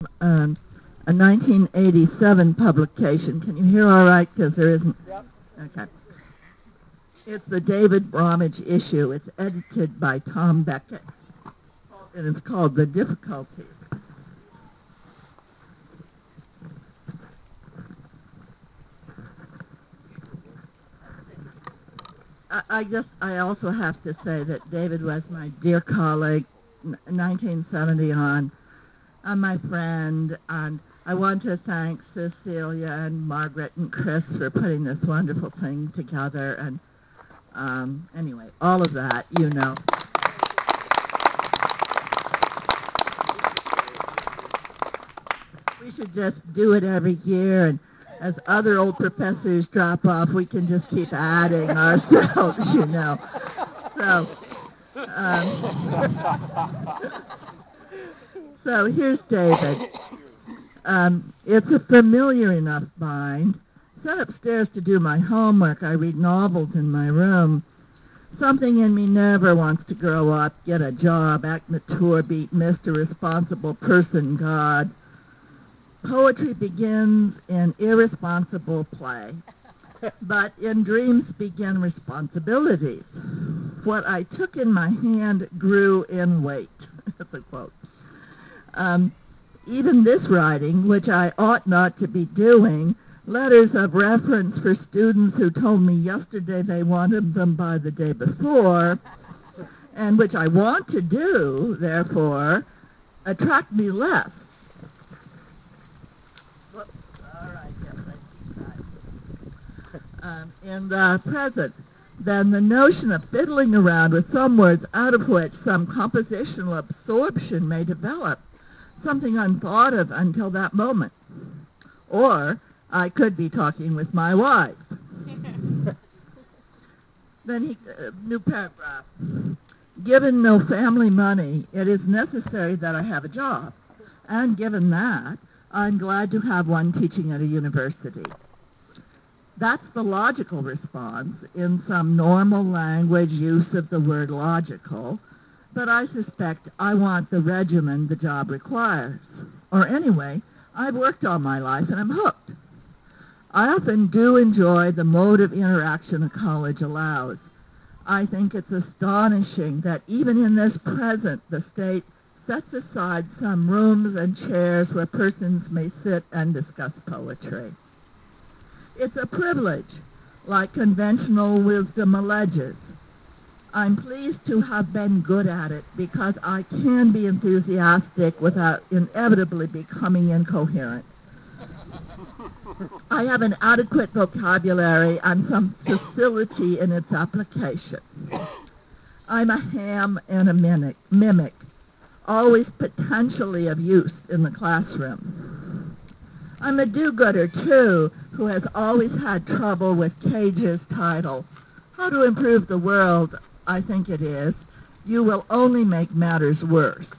a 1987 publication. Can you hear all right? Because there isn't. Yep. Okay. It's the David Bromwich issue. It's edited by Tom Beckett, and it's called The Difficulties. I also have to say that David was my dear colleague, 1970 on, my friend, and I want to thank Cecilia and Margaret and Chris for putting this wonderful thing together, and anyway, all of that, you know. We should just do it every year, and as other old professors drop off, we can just keep adding ourselves, you know. So here's David. It's a familiar enough bind. Set upstairs to do my homework. I read novels in my room. Something in me never wants to grow up, get a job, act mature, be Mr. Responsible Person God. Poetry begins in irresponsible play, but in dreams begin responsibilities. What I took in my hand grew in weight. That's a quote. Even this writing, which I ought not to be doing, letters of reference for students who told me yesterday they wanted them by the day before, and which I want to do, therefore, attract me less. Whoops. All right, yes, I see that. In the present, then the notion of fiddling around with some words out of which some compositional absorption may develop, something unthought of until that moment. Or I could be talking with my wife. Then new paragraph. Given no family money, it is necessary that I have a job. And given that, I'm glad to have one teaching at a university. That's the logical response in some normal language use of the word logical, but I suspect I want the regimen the job requires. Or anyway, I've worked all my life and I'm hooked. I often do enjoy the mode of interaction a college allows. I think it's astonishing that even in this present, the state sets aside some rooms and chairs where persons may sit and discuss poetry. It's a privilege, like conventional wisdom alleges. I'm pleased to have been good at it because I can be enthusiastic without inevitably becoming incoherent. I have an adequate vocabulary and some facility in its application. I'm a ham and a mimic, always potentially of use in the classroom. I'm a do-gooder, too, who has always had trouble with Cage's title, How to Improve the World, I think it is, You Will Only Make Matters Worse.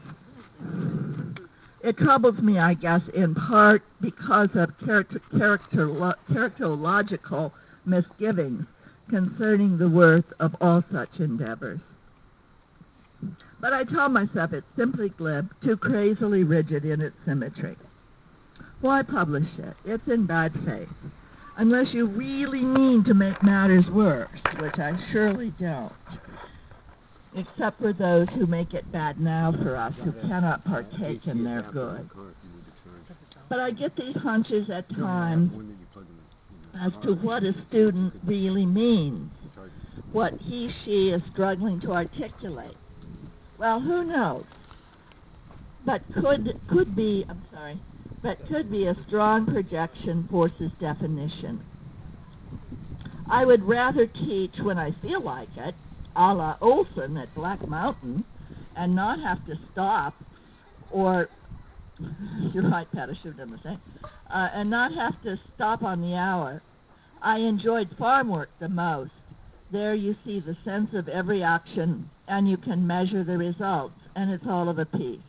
It troubles me, I guess, in part because of characterological misgivings concerning the worth of all such endeavors. But I tell myself it's simply glib, too crazily rigid in its symmetry. Why publish it? It's in bad faith. Unless you really mean to make matters worse, which I surely don't. Except for those who make it bad now for us who cannot partake in their good. But I get these hunches at times as to what a student really means, what he, she is struggling to articulate. Well, who knows? But could be a strong projection forces definition. I would rather teach when I feel like it, a la Olson at Black Mountain, and not have to stop, or, you're right, Pat, I should have done the same, and not have to stop on the hour. I enjoyed farm work the most. There you see the sense of every action, and you can measure the results, and it's all of a piece.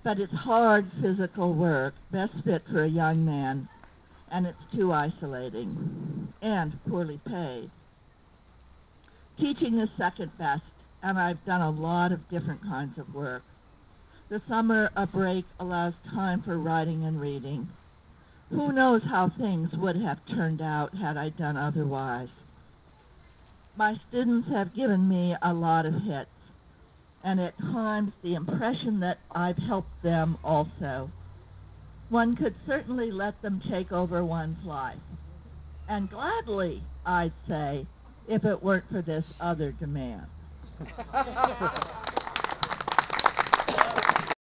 But it's hard physical work, best fit for a young man, and it's too isolating, and poorly paid. Teaching is second best, and I've done a lot of different kinds of work. The summer, a break, allows time for writing and reading. Who knows how things would have turned out had I done otherwise? My students have given me a lot of hits, and at times the impression that I've helped them also. One could certainly let them take over one's life, and gladly, I'd say, if it weren't for this other demand.